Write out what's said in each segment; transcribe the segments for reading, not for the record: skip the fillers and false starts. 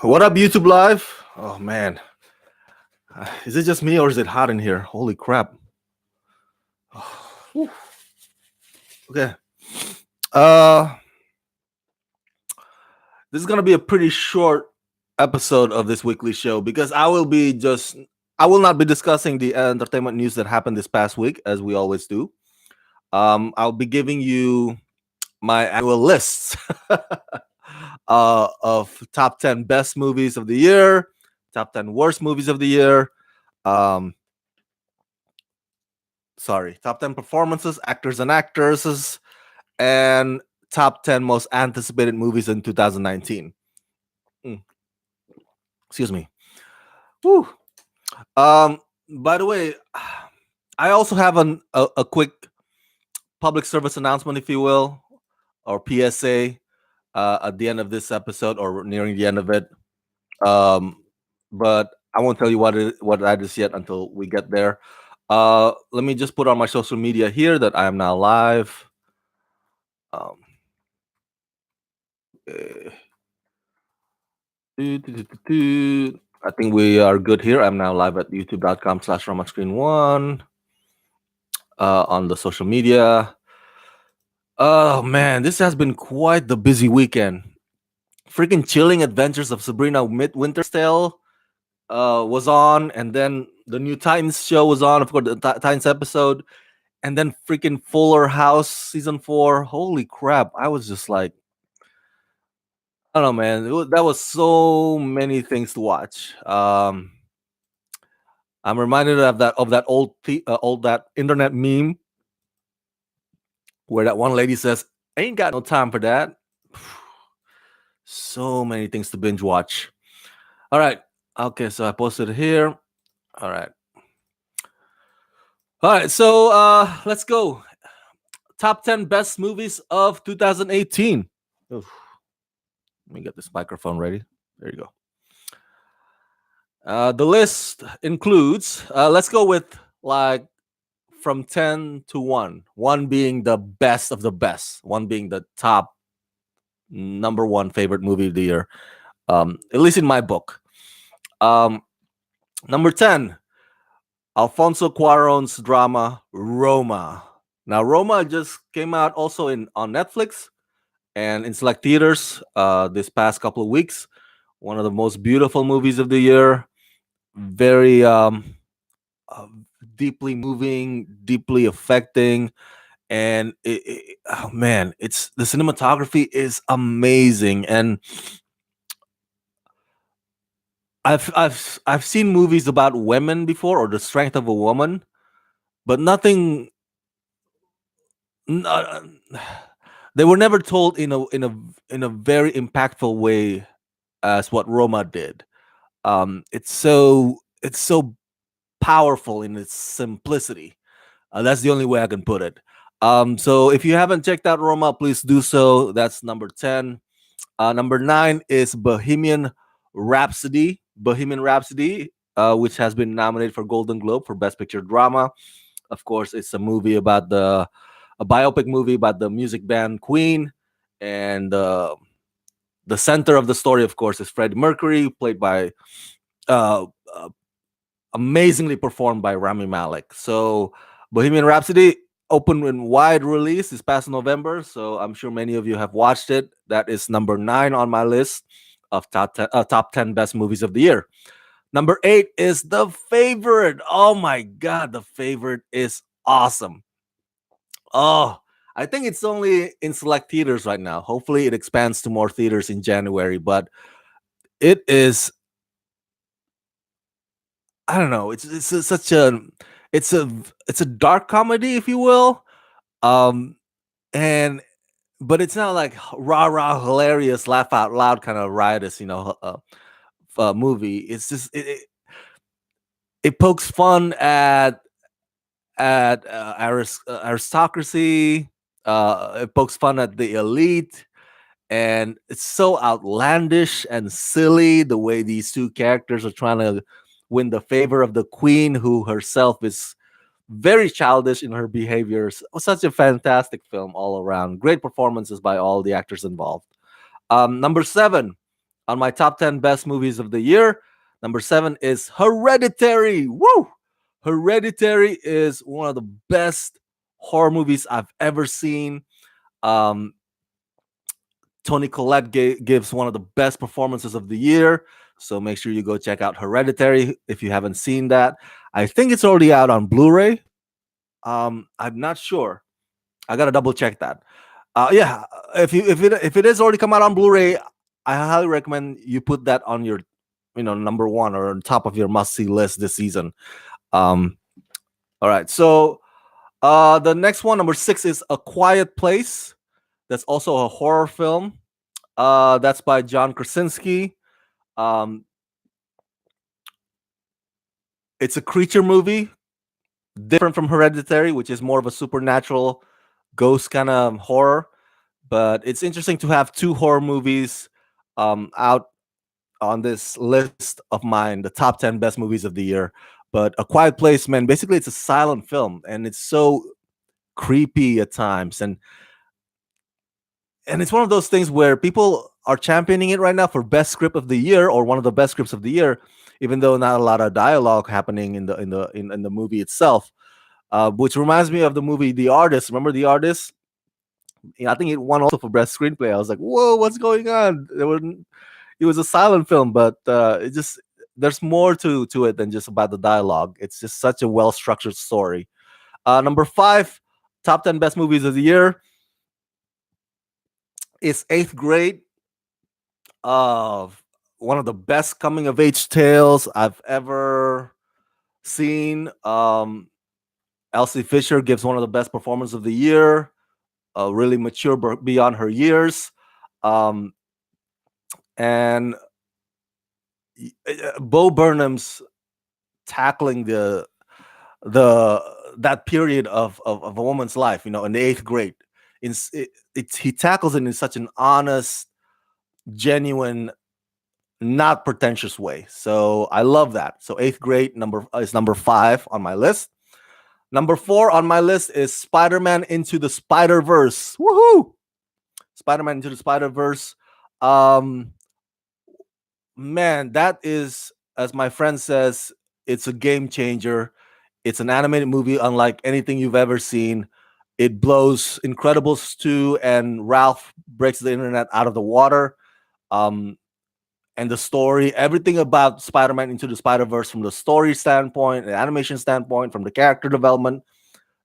What up, YouTube Live? Oh man, is it just me or is it hot in here? Holy crap! Whew. Okay, uh, this is gonna be a pretty short episode of this weekly show because I will not be discussing the entertainment news that happened this past week as we always do. I'll be giving you my annual lists of top 10 best movies of the year, top 10 worst movies of the year. Um, top 10 performances, actors and actresses, and top 10 most anticipated movies in 2019. Mm, excuse me. Whew. By the way, I also have a quick public service announcement, if you will, or PSA at the end of this episode or nearing the end of it. But I won't tell you what that is yet until we get there. Let me just put on my social media here that I am now live. Um, eh, I think we are good here. I'm now live at youtube.com/ramascreen1 on the social media. Oh man, this has been quite the busy weekend. Freaking Chilling Adventures of Sabrina Winter's Tale was on, and then the new Titans show was on, of course, the Titans episode, and then freaking Fuller House season 4. Holy crap! I was just like, I don't know, man. That was so many things to watch. I'm reminded of that old that internet meme where that one lady says, "Ain't got no time for that." So many things to binge watch. All right. Okay, so I posted it here. All right. All right, so let's go. Top 10 best movies of 2018. Oof. Let me get this microphone ready. There you go. The list includes, let's go with like from 10 to 1. 1 being the best of the best. 1 being the top number 1 favorite movie of the year. At least in my book. Number 10, Alfonso Cuarón's drama Roma. Now, Roma just came out also on Netflix and in select theaters this past couple of weeks. One of the most beautiful movies of the year. Very uh, deeply moving, deeply affecting, and oh man, it's the cinematography is amazing. And I've seen movies about women before or the strength of a woman, but nothing. Uh, they were never told in a very impactful way as what Roma did. It's so powerful in its simplicity. That's the only way I can put it. So if you haven't checked out Roma, please do so. That's number 10. Number 9 is Bohemian Rhapsody, which has been nominated for Golden Globe for Best Picture Drama. Of course, it's a biopic movie about the music band Queen, and the center of the story, of course, is Freddie Mercury, played by uh, uh, amazingly performed by Rami Malek. So Bohemian Rhapsody opened in wide release this past November, so I'm sure many of you have watched it. That is number 9 on my list of top 10 best movies of the year. Number 8 is The Favorite. Oh my god, The Favorite is awesome. Oh, I think it's only in select theaters right now. Hopefully it expands to more theaters in January, but it is, I don't know, such a it's a it's a dark comedy, if you will. Um and but it's not like rah rah hilarious, laugh out loud kind of riotous, movie. It's just it pokes fun at aristocracy. It pokes fun at the elite, and it's so outlandish and silly the way these two characters are trying to win the favor of the queen, who herself is very childish in her behaviors. Such a fantastic film all around. Great performances by all the actors involved. Number 7, On my top 10 best movies of the year, number 7 is Hereditary. Woo! Hereditary is one of the best horror movies I've ever seen. Um, Tony Collette gives one of the best performances of the year. So make sure you go check out Hereditary if you haven't seen that. I think it's already out on Blu-ray. I'm not sure. I gotta double check that. Yeah, if it is already come out on Blu-ray, I highly recommend you put that on your, number one or on top of your must-see list this season. Um, all right, so the next one, number 6, is A Quiet Place. That's also a horror film. That's by John Krasinski. Um, it's a creature movie, different from Hereditary, which is more of a supernatural ghost kind of horror. But it's interesting to have two horror movies out on this list of mine, the top 10 best movies of the year. But A Quiet Place, man, basically it's a silent film and it's so creepy at times. And it's one of those things where people are championing it right now for best script of the year or one of the best scripts of the year, even though not a lot of dialogue happening in the movie itself. Which reminds me of the movie The Artist. Remember The Artist? I think it won also for best screenplay. I was like, whoa, what's going on? It was a silent film, but it just there's more to it than just about the dialogue. It's just such a well structured story. Number 5, top 10 best movies of the year is Eighth Grade. Of one of the best coming of age tales I've ever seen. Elsie Fisher gives one of the best performances of the year. Really mature beyond her years. And Bo Burnham's tackling the that period of a woman's life, in the eighth grade. He tackles it in such an honest, genuine, not pretentious way. So I love that. So eighth grade is number 5 on my list. Number 4 on my list is Spider-Man Into the Spider-Verse. Woohoo! Spider-Man Into the Spider-Verse. Man, that is, as my friend says, it's a game changer. It's an animated movie unlike anything you've ever seen. It blows Incredibles 2 and Ralph Breaks the Internet out of the water. And the story, everything about Spider-Man Into the Spider-Verse, from the story standpoint, the animation standpoint, from the character development,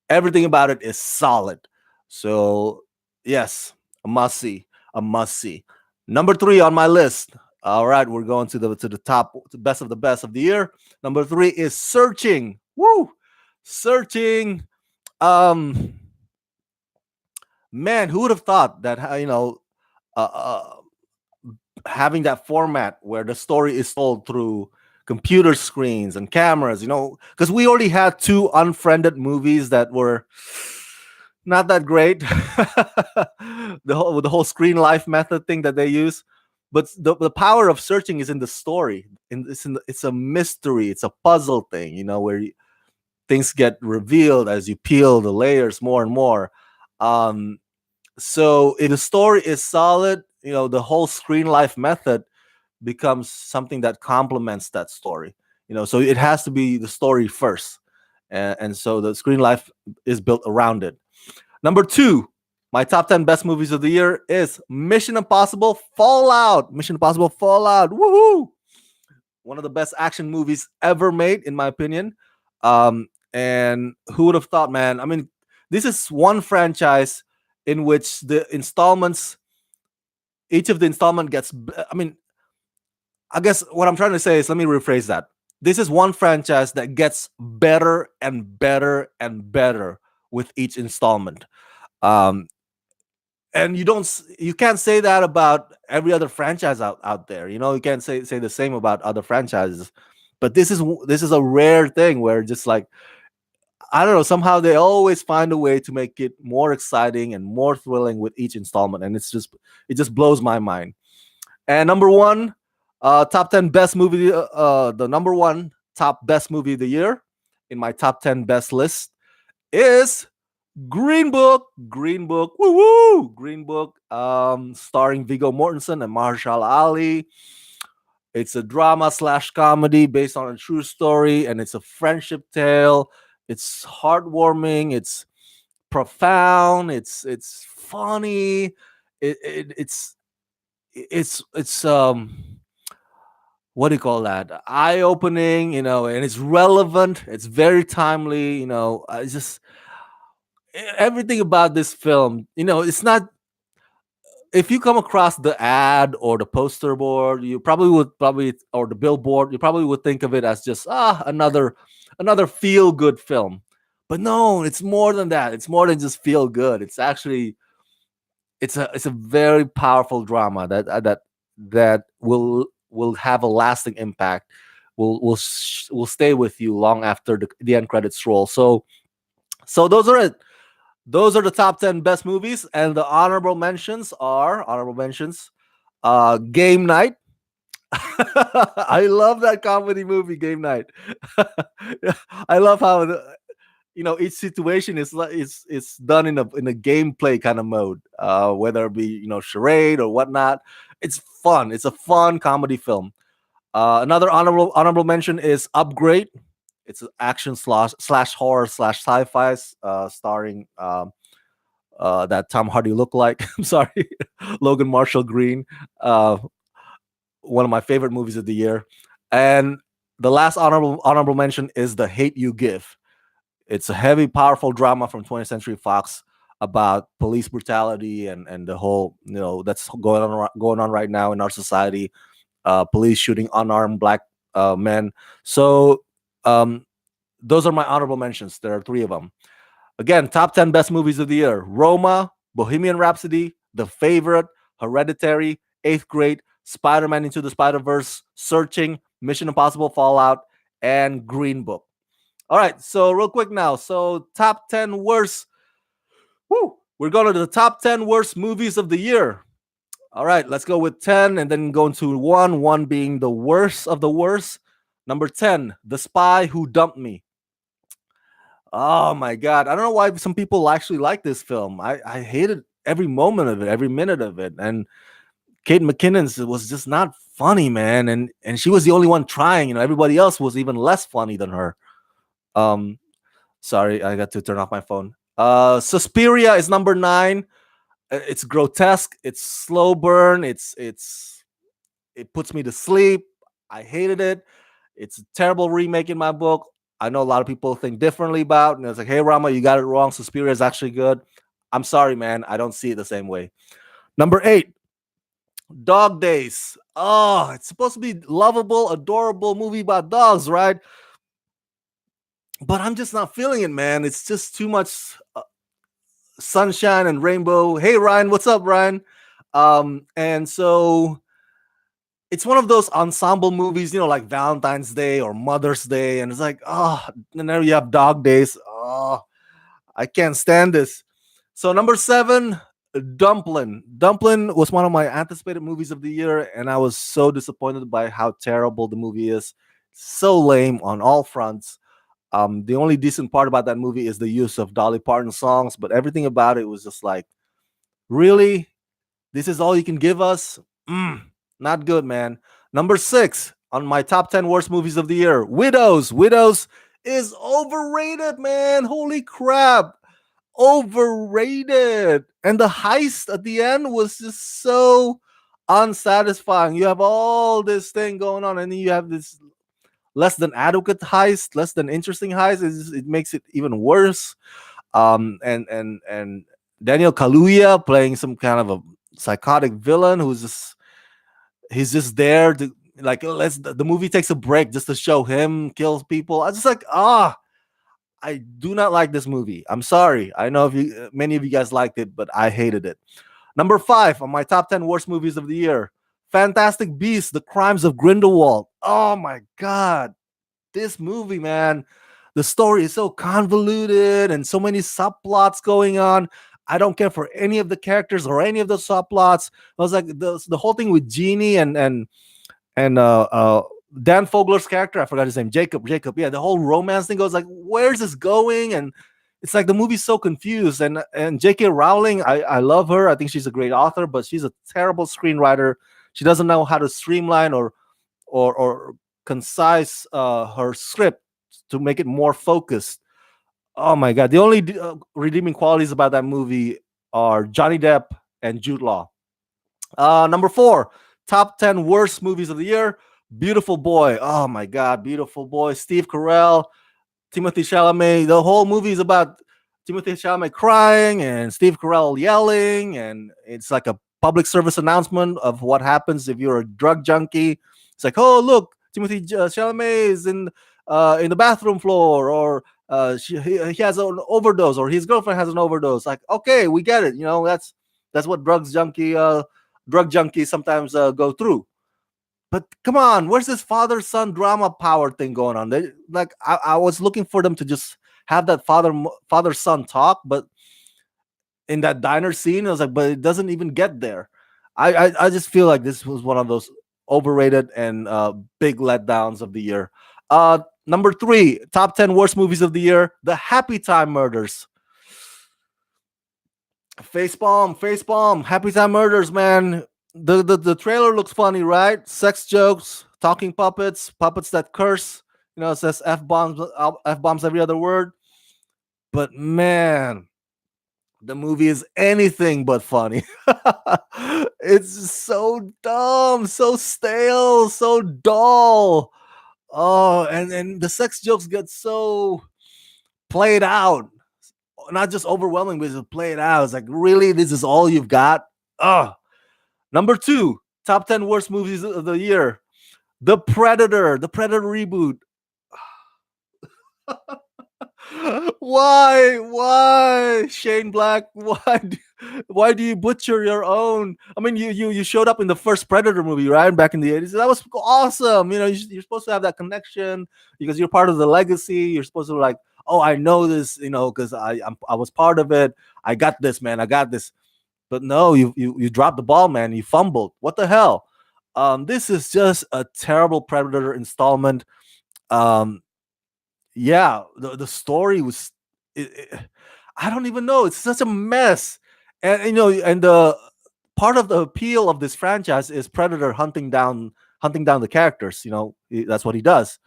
everything about it is solid. So yes, a must see, a must see. Number 3 on my list. All right, we're going to the top, the best of the best of the year. Number 3 is Searching. Woo, Searching. Man, who would have thought that having that format where the story is told through computer screens and cameras, because we already had 2 unfriended movies that were not that great. The whole screen life method thing that they use, but the power of Searching is in the story. It's a mystery, it's a puzzle thing, where things get revealed as you peel the layers more and more. So if the story is solid, the whole screen life method becomes something that complements that story. So it has to be the story first, and so the screen life is built around it. Number 2, my top 10 best movies of the year is Mission Impossible Fallout. Mission Impossible Fallout. Woohoo! One of the best action movies ever made, in my opinion. And who would have thought, man? I mean, this is one franchise in which each of the installment gets, I guess what I'm trying to say is, let me rephrase that. This is one franchise that gets better and better and better with each installment. And you can't say that about every other franchise out there. You can't say the same about other franchises. But this is a rare thing where just like, I don't know, somehow they always find a way to make it more exciting and more thrilling with each installment, and it just blows my mind. And number 1, top 10 best movie, the number 1 top best movie of the year in my top 10 best list is Green Book, woo woo, Green Book, starring Viggo Mortensen and Marshall Ali. It's a drama slash comedy based on a true story, and it's a friendship tale. It's heartwarming. It's profound. It's funny. It's what do you call that? Eye opening, and it's relevant. It's very timely. It's just everything about this film. It's not, if you come across the ad or the poster board, you probably or the billboard, you probably would think of it as just another feel good film. But no, it's more than that. It's more than just feel good. It's actually it's a very powerful drama that will have a lasting impact. Will stay with you long after the end credits roll. So those are it. Those are the top 10 best movies, and the honorable mentions. Game Night. I love that comedy movie, Game Night. I love how each situation is done in a gameplay kind of mode, whether it be charade or whatnot. It's fun. It's a fun comedy film. Another honorable mention is Upgrade. It's an action slash horror slash sci-fi, starring that Tom Hardy look like. I'm sorry, Logan Marshall Green. Uh, One of my favorite movies of the year. And the last honorable mention is The Hate You Give. It's a heavy, powerful drama from 20th Century Fox about police brutality and the whole that's going on right now in our society. Police shooting unarmed black men. So um, those are my honorable mentions. There are three of them. Again, top 10 best movies of the year: Roma, Bohemian Rhapsody, The Favorite, Hereditary, Eighth Grade, Spider Man Into the Spider Verse, Searching, Mission Impossible Fallout, and Green Book. All right, so real quick now. So, top 10 worst. Woo, we're going to the top 10 worst movies of the year. All right, let's go with 10 and then go into one being the worst of the worst. Number 10, The Spy Who Dumped Me. Oh my god, I don't know why some people actually like this film. I hated every moment of it, every minute of it, and Kate McKinnon's was just not funny, man. And she was the only one trying. Everybody else was even less funny than her. Um, Sorry, I got to turn off my phone. Suspiria is number 9. It's grotesque. It's slow burn. It puts me to sleep. I hated it. It's a terrible remake in my book. I know a lot of people think differently about it. And it's like, hey, Rama, you got it wrong. Suspiria is actually good. I'm sorry, man. I don't see it the same way. Number 8, Dog Days. Oh, it's supposed to be lovable, adorable movie about dogs, right? But I'm just not feeling it, man. It's just too much sunshine and rainbow. Hey, Ryan, what's up, Ryan? And so it's one of those ensemble movies, like Valentine's Day or Mother's Day, and it's like, and then you have Dog Days. Oh, I can't stand this. So number 7, Dumplin'. Dumplin' was one of my anticipated movies of the year, and I was so disappointed by how terrible the movie is. So lame on all fronts. The only decent part about that movie is the use of Dolly Parton songs, but everything about it was just like, really? This is all you can give us? Not good, man. Number 6 on my top 10 worst movies of the year, Widows. Widows is overrated, man. Holy crap. Overrated. And the heist at the end was just so unsatisfying. You have all this thing going on, and then you have this less than adequate heist, less than interesting heist. It makes it even worse. And Daniel Kaluuya playing some kind of a psychotic villain he's just there to, like, the movie takes a break just to show him kills people. I just like, I do not like this movie. I'm sorry. I know if many of you guys liked it, but I hated it. Number 5 on my top 10 worst movies of the year, Fantastic Beasts: The Crimes of Grindelwald. Oh my god, this movie, man. The story is so convoluted and so many subplots going on. I don't care for any of the characters or any of the subplots. I was like, the whole thing with Genie and Dan Fogler's character, I forgot his name, Jacob. Yeah, the whole romance thing goes like, where's this going? And it's like the movie's so confused. And J.K. Rowling, I love her. I think she's a great author, but she's a terrible screenwriter. She doesn't know how to streamline or concise her script to make it more focused. Oh my god, the only redeeming qualities about that movie are Johnny Depp and Jude Law. Number four, top 10 worst movies of the year. Beautiful Boy. Oh my god, Beautiful Boy. Steve Carell, Timothy Chalamet. The whole movie is about Timothy Chalamet crying and Steve Carell yelling, and it's like a public service announcement of what happens if you're a drug junkie. It's like, oh look, Timothy Chalamet is in the bathroom floor, or he has an overdose, or his girlfriend has an overdose. Like, okay, we get it. You know, that's what drug junkies sometimes go through. But come on, where's this father son drama power thing going on? Like I was looking for them to just have that father son talk, but in that diner scene, I was like, but it doesn't even get there. I just feel like this was one of those overrated and big letdowns of the year. Number three, top 10 worst movies of the year: The Happy Time Murders. Facepalm, Happy Time Murders, man. The trailer looks funny, right? Sex jokes, talking puppets that curse. You know, it says f bombs every other word. But man, the movie is anything but funny. It's so dumb, so stale, so dull. Oh, and the sex jokes get so played out, not just overwhelming, but just played out. It's like, really, this is all you've got? Ugh. Number two, top 10 worst movies of the year. The Predator reboot. Why Shane Black? Why do you butcher your own? I mean, you showed up in the first Predator movie, right, back in the 80s. That was awesome. You know, you're supposed to have that connection because you're part of the legacy. You're supposed to, like, oh, I know this, you know, because I was part of it. I got this, man. I got this. But no, you dropped the ball, man. You fumbled. What the hell? This is just a terrible Predator installment. Um, yeah, the story was, I don't even know. It's such a mess, and you know, and the part of the appeal of this franchise is Predator hunting down the characters. You know, that's what he does.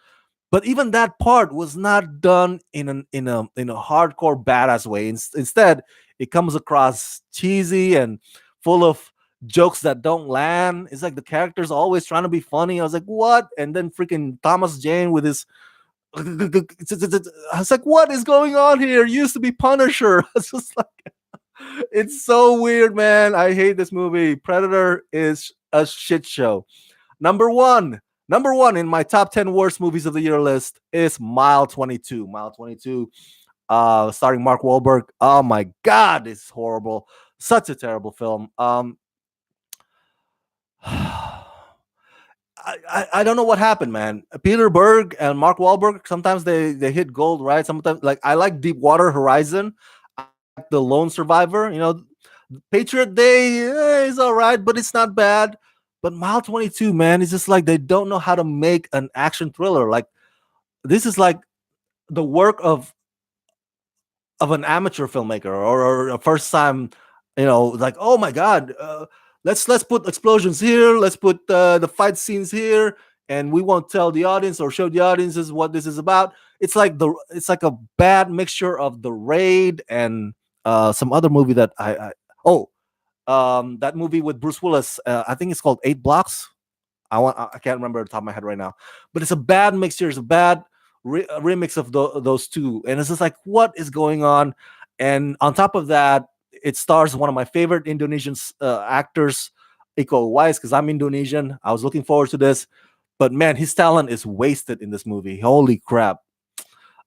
But even that part was not done in a hardcore badass way. Instead, it comes across cheesy and full of jokes that don't land. It's like the characters always trying to be funny. I was like, what? And then freaking Thomas Jane with his I was like, what is going on here? You used to be Punisher. It's just like, it's so weird, man. I hate this movie. Predator is a shit show. Number one, number one in my top 10 worst movies of the year list is Mile 22. Mile 22, starring Mark Wahlberg. Oh my god, it's horrible. Such a terrible film. I don't know what happened, man. Peter Berg and Mark Wahlberg, sometimes they hit gold, right? Sometimes, like, I like Deepwater Horizon, I like The Lone Survivor. You know, Patriot Day is all right, but it's not bad. But Mile 22, man, it's just like they don't know how to make an action thriller. Like, this is like the work of an amateur filmmaker, or a first time, you know, like, oh my god, let's put explosions here, let's put the fight scenes here, and we won't tell the audience or show the audiences what this is about. It's like a bad mixture of The Raid and some other movie that I oh that movie with Bruce Willis, I think it's called 8 Blocks. I can't remember at the top of my head right now, but it's a bad mixture. It's a bad remix of those two, and it's just like, what is going on? And on top of that, it stars one of my favorite Indonesian actors, Iko Uwais, because I'm Indonesian. I was looking forward to this, but man, his talent is wasted in this movie. Holy crap!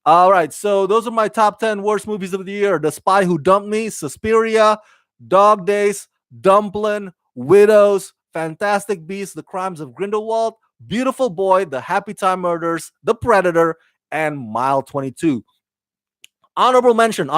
All right, so those are my top 10 worst movies of the year: The Spy Who Dumped Me, Suspiria, Dog Days, Dumplin', Widows, Fantastic Beasts, The Crimes of Grindelwald, Beautiful Boy, The Happy Time Murders, The Predator, and Mile 22. Honorable mentions.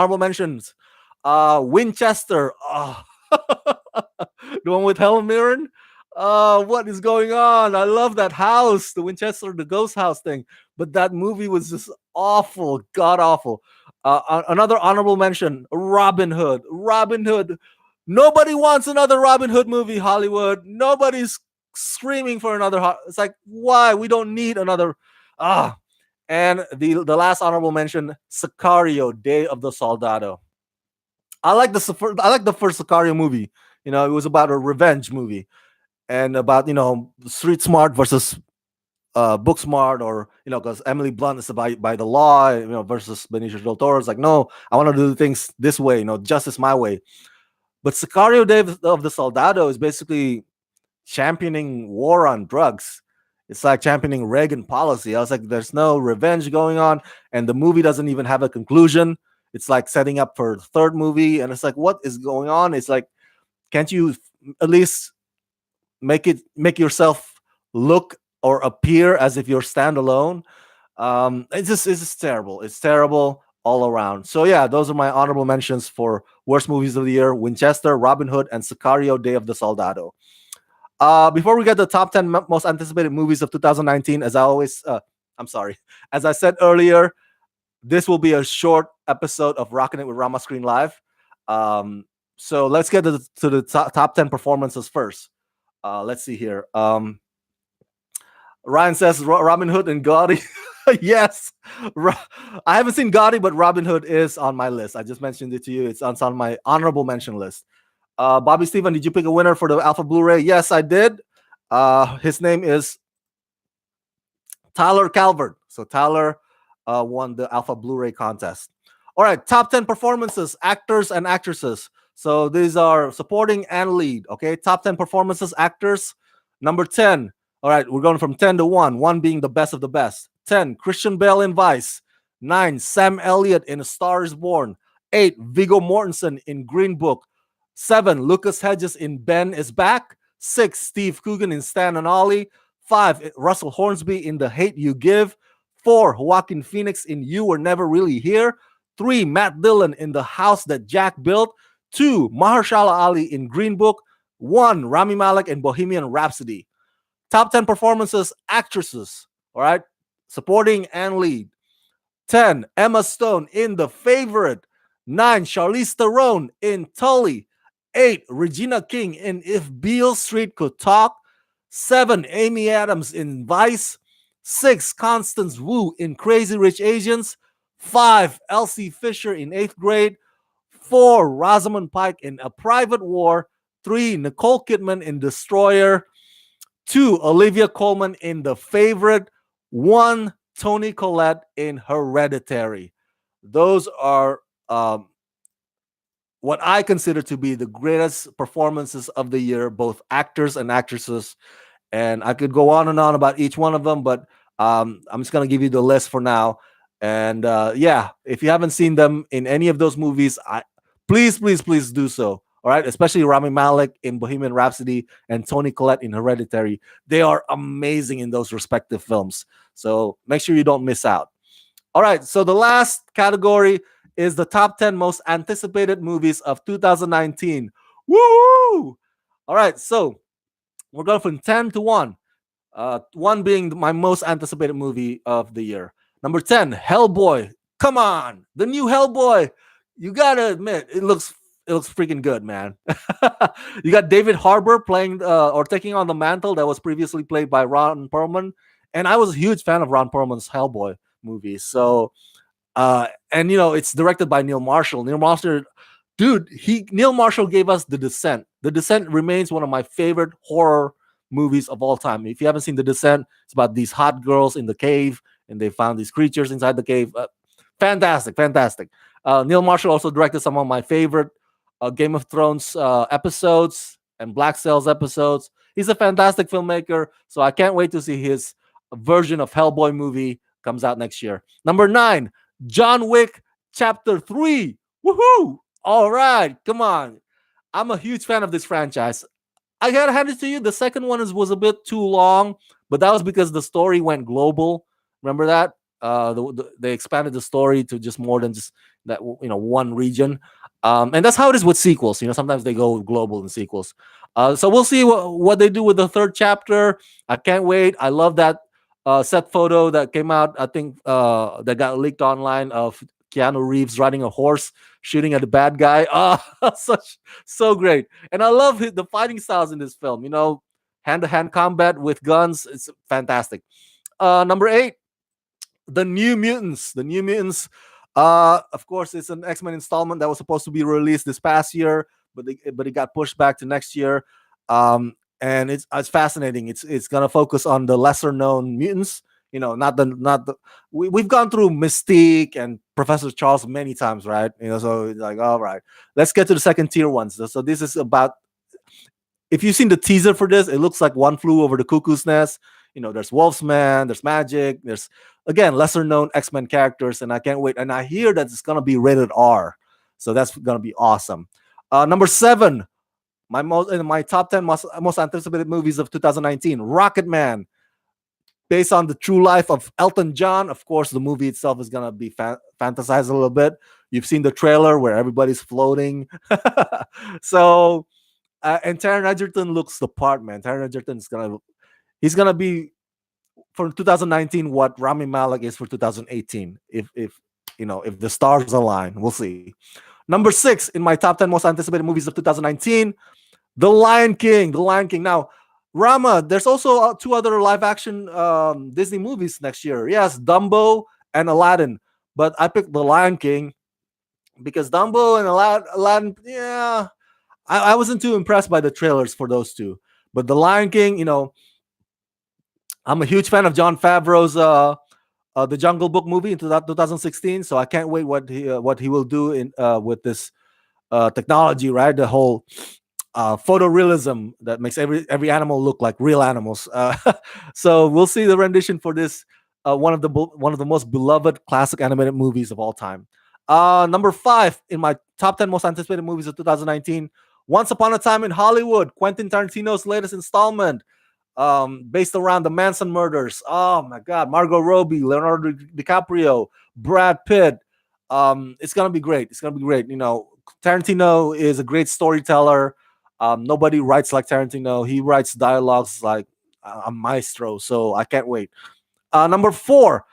Winchester. Oh. The one with Helen Mirren. What is going on? I love that house, the Winchester, the ghost house thing. But that movie was just awful, god awful. Another honorable mention: Robin Hood. Robin Hood. Nobody wants another Robin Hood movie. Hollywood. Nobody's screaming for another. It's like, why? We don't need another. Ah. And the last honorable mention: Sicario, Day of the Soldado. I like the first Sicario movie. It was about a revenge movie and about street smart versus book smart, or because Emily Blunt is by the law, versus Benicio del Toro. It's like, no, I want to do things this way, justice my way. But Sicario Day of the Soldado is basically championing war on drugs. It's like championing Reagan policy. I was like, there's no revenge going on, and the movie doesn't even have a conclusion. It's like setting up for the third movie, and it's like, what is going on? It's like, can't you at least make yourself look or appear as if you're standalone? It's just terrible. It's terrible all around. So yeah, those are my honorable mentions for worst movies of the year: Winchester, Robin Hood, and Sicario: Day of the Soldado. Before we get the top 10 most anticipated movies of 2019, I'm sorry, as I said earlier, this will be a short episode of Rockin' It with Rama Screen Live. So let's get to the top 10 performances first. Let's see here. Ryan says Robin Hood and Gotti. Yes. I haven't seen Gotti, but Robin Hood is on my list. I just mentioned it to you. It's on my honorable mention list. Bobby Steven, did you pick a winner for the Alpha Blu-ray? Yes, I did. His name is Tyler Calvert. So Tyler won the Alpha Blu-ray contest. All right, top 10 performances, actors and actresses. So these are supporting and lead. Okay, top 10 performances, actors. Number 10. All right, we're going from 10 to 1. 1 being the best of the best. 10, Christian Bale in Vice. 9, Sam Elliott in A Star Is Born. 8, Viggo Mortensen in Green Book. 7, Lucas Hedges in Ben is Back. 6, Steve Coogan in Stan and Ollie. 5, Russell Hornsby in The Hate You Give. 4, Joaquin Phoenix in You Were Never Really Here. 3, Matt Dillon in The House That Jack Built. 2, Mahershala Ali in Green Book. 1, Rami Malek in Bohemian Rhapsody. Top 10 performances, actresses. All right, supporting and lead. 10, Emma Stone in The Favorite. 9, Charlize Theron in Tully. 8, Regina King in If Beale Street Could Talk. 7, Amy Adams in Vice. 6, Constance Wu in Crazy Rich Asians. 5, Elsie Fisher in 8th Grade. 4, Rosamund Pike in A Private War. 3, Nicole Kidman in Destroyer. 2, Olivia Colman in The Favorite. 1, Toni Collette in Hereditary. Those are what I consider to be the greatest performances of the year, both actors and actresses. And I could go on and on about each one of them, but I'm just going to give you the list for now. And yeah, if you haven't seen them in any of those movies, please do so. All right, especially Rami Malek in Bohemian Rhapsody and Toni Collette in Hereditary. They are amazing in those respective films. So make sure you don't miss out. All right, so the last category is the top 10 most anticipated movies of 2019. Woo! All right, so we're going from 10 to 1. 1 being my most anticipated movie of the year. Number 10, Hellboy. Come on, the new Hellboy. You gotta admit, it looks freaking good, man. You got David Harbour playing or taking on the mantle that was previously played by Ron Perlman, and I was a huge fan of Ron Perlman's Hellboy movie. So, and it's directed by Neil Marshall. Neil Marshall gave us The Descent. The Descent remains one of my favorite horror movies of all time. If you haven't seen The Descent, it's about these hot girls in the cave, and they found these creatures inside the cave. Fantastic. Neil Marshall also directed some of my favorite Game of Thrones episodes and Black Sails episodes. He's a fantastic filmmaker, so I can't wait to see his version of Hellboy movie comes out next year. Number 9, John Wick Chapter 3. Woohoo! All right, come on. I'm a huge fan of this franchise. I gotta hand it to you. The second one was a bit too long, but that was because the story went global. Remember that? They expanded the story to just more than just that one region, and that's how it is with sequels. Sometimes they go global in sequels. So we'll see what they do with the third chapter. I can't wait. I love that set photo that came out. I think that got leaked online of Keanu Reeves riding a horse, shooting at the bad guy. Such so great. And I love the fighting styles in this film. Hand to hand combat with guns. It's fantastic. Number 8, the New Mutants. The New Mutants. Of course, it's an X-Men installment that was supposed to be released this past year, but it got pushed back to next year. And it's fascinating. It's gonna focus on the lesser known mutants. Not the we've gone through Mystique and Professor Charles many times, right? So it's like, all right, let's get to the second tier ones. So this is about, if you've seen the teaser for this, it looks like One Flew Over the Cuckoo's Nest. There's Wolfsman, there's Magic, there's, again, lesser known X-Men characters, and I can't wait. And I hear that it's gonna be rated R, so that's gonna be awesome. Number 7, my top 10 most anticipated movies of 2019, Rocket Man, based on the true life of Elton John. Of course, the movie itself is gonna be fantasized a little bit. You've seen the trailer where everybody's floating, so. And Taron Egerton looks the part, man. Taron Egerton's he's gonna be for 2019 what Rami Malek is for 2018. If the stars align, we'll see. Number 6 in my top 10 most anticipated movies of 2019, The Lion King. The Lion King. Now, Rama, there's also 2 other live action Disney movies next year. Yes, Dumbo and Aladdin. But I picked The Lion King because Dumbo and Aladdin, yeah, I wasn't too impressed by the trailers for those two. But The Lion King, I'm a huge fan of John Favreau's The Jungle Book movie in 2016. So I can't wait what he will do in with this technology, right? The whole photorealism that makes every animal look like real animals. So we'll see the rendition for this one of the most beloved classic animated movies of all time. Number 5 in my top 10 most anticipated movies of 2019, Once Upon a Time in Hollywood, Quentin Tarantino's latest installment, based around the Manson murders. Oh my God, Margot Robbie, Leonardo DiCaprio, Brad Pitt. It's gonna be great. It's gonna be great. Tarantino is a great storyteller. Nobody writes like Tarantino. He writes dialogues like a maestro. So I can't wait. Number 4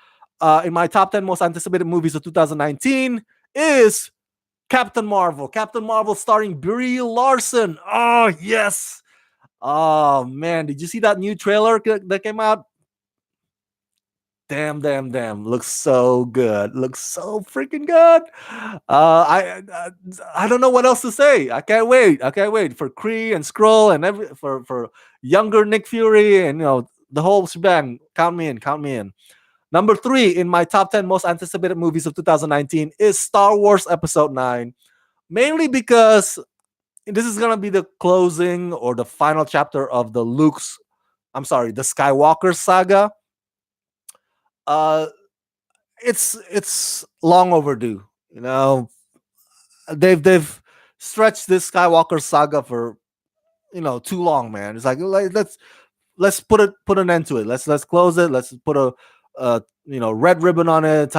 in my top 10 most anticipated movies of 2019 is Captain Marvel. Captain Marvel starring Brie Larson. Oh, yes. Oh, man. Did you see that new trailer that came out? Damn. Looks so good. Looks so freaking good. I don't know what else to say. I can't wait. For Kree and Skrull and for younger Nick Fury and the whole shebang. Count me in. Number 3 in my top 10 most anticipated movies of 2019 is Star Wars Episode 9. Mainly because this is going to be the closing or the final chapter of the Skywalker saga. It's long overdue. They've stretched this Skywalker saga for too long, man. It's like let's put an end to it. Let's close it. Let's put a red ribbon on it,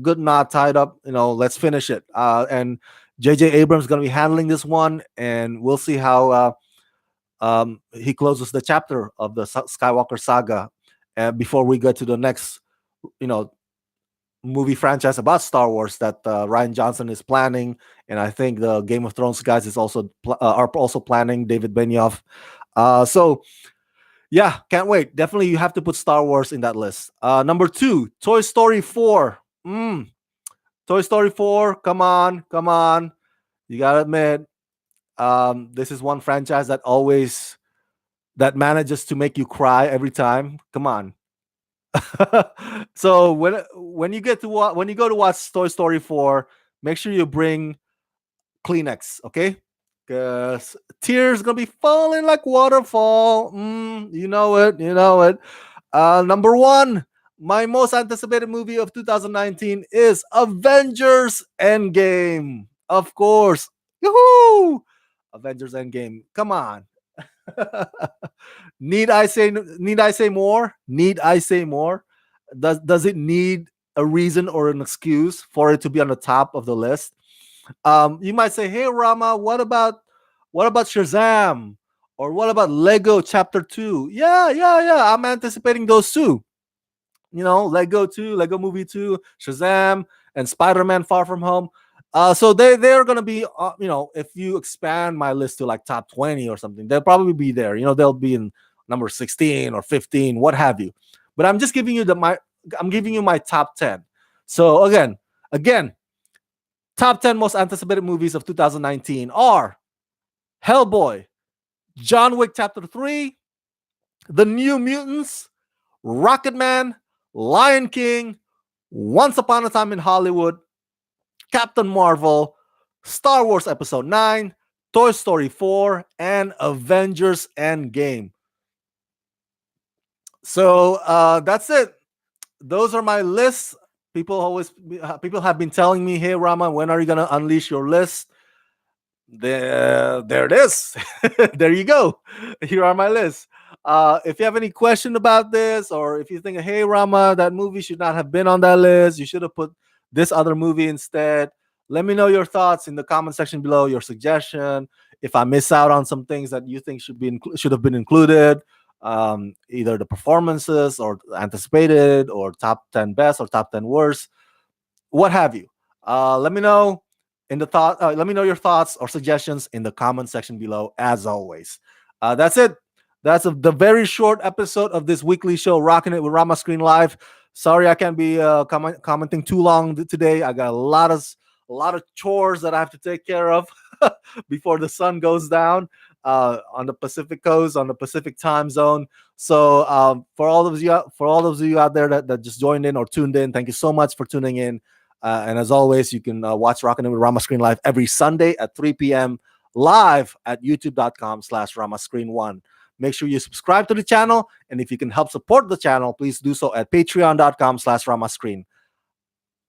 good knot tied up. Let's finish it. And J.J. Abrams is going to be handling this one, and we'll see how he closes the chapter of the Skywalker saga before we get to the next, movie franchise about Star Wars that Rian Johnson is planning, and I think the Game of Thrones guys are also planning. David Benioff. So. Yeah, can't wait. Definitely, you have to put Star Wars in that list. Number 2, Toy Story 4. Toy Story 4, come on. You gotta admit, this is one franchise that manages to make you cry every time. Come on. So when you go to watch Toy Story 4, make sure you bring Kleenex, okay? Because tears gonna be falling like waterfall. You know it. Number 1, my most anticipated movie of 2019 is Avengers Endgame. Of course. Yoo-hoo! Avengers Endgame. Come on. Need I say more? Need I say more? Does it need a reason or an excuse for it to be on the top of the list? You might say, "Hey, Rama, what about Shazam, or what about Lego Chapter 2?" Yeah. I'm anticipating those too. Lego 2, Lego Movie 2, Shazam, and Spider-Man: Far From Home. So they're gonna be, if you expand my list to like top 20 or something, they'll probably be there. They'll be in number 16 or 15, what have you. But I'm just giving you I'm giving you my top 10. So again, top 10 most anticipated movies of 2019 are Hellboy, John Wick Chapter 3, The New Mutants, Rocketman, Lion King, Once Upon a Time in Hollywood, Captain Marvel, Star Wars Episode 9, Toy Story 4, and Avengers Endgame. So that's it. Those are my lists. People have been telling me, "Hey Rama, when are you gonna unleash your list?" There it is. There you go. Here are my lists. If you have any question about this, or if you think, hey Rama, that movie should not have been on that list, you should have put this other movie instead, let me know your thoughts in the comment section below, your suggestion. If I miss out on some things that you think should have been included, either the performances or anticipated, or top 10 best or top 10 worst, what have you. Let me know let me know your thoughts or suggestions in the comment section below, as always. That's it. That's the very short episode of this weekly show, Rocking It with Rama Screen Live. Sorry I can't be commenting too long today. I got a lot of chores that I have to take care of before the sun goes down on the Pacific coast, on the Pacific time zone. So for all of you out there that just joined in or tuned in, thank you so much for tuning in. And as always, you can watch Rockin' It with Rama Screen Live every Sunday at 3 p.m. live at youtube.com/ramascreen1. Make sure you subscribe to the channel. And if you can help support the channel, please do so at patreon.com/ramascreen.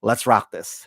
Let's rock this.